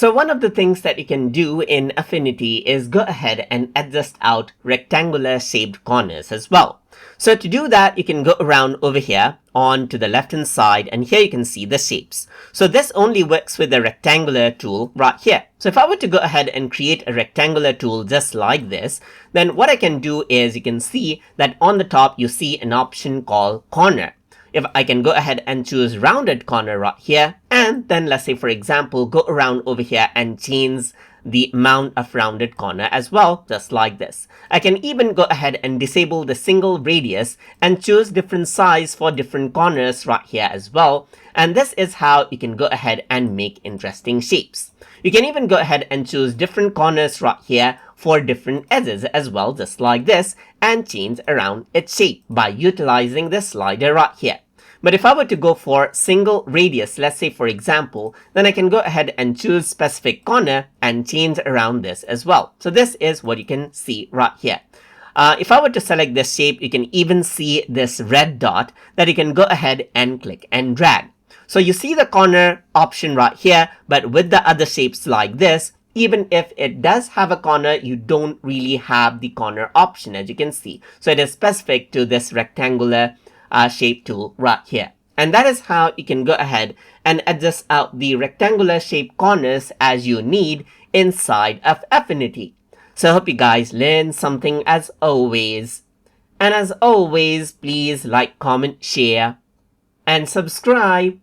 So one of the things that you can do in Affinity is go ahead and adjust out rectangular shaped corners as well. So to do that, you can go around over here on to the left hand side, and here you can see the shapes. So this only works with the rectangular tool right here. So if I were to go ahead and create a rectangular tool just like this, then what I can do is you can see that on the top you see an option called corner. If I can go ahead and choose rounded corner right here, and then let's say for example go around over here and change the amount of rounded corner as well, just like this. I can even go ahead and disable the single radius and choose different size for different corners right here as well. And this is how you can go ahead and make interesting shapes. You can even go ahead and choose different corners right here for different edges as well, just like this, and change around its shape by utilizing this slider right here. But if I were to go for single radius, let's say for example, then I can go ahead and choose specific corner and change around this as well. So this is what you can see right here. If I were to select this shape, you can even see this red dot that you can go ahead and click and drag. So you see the corner option right here, but with the other shapes like this, even if it does have a corner, you don't really have the corner option, as you can see. So it is specific to this rectangular shape tool right here. And that is how you can go ahead and adjust out the rectangular shape corners as you need inside of Affinity. So I hope you guys learned something as always. And as always, please like, comment, share, and subscribe.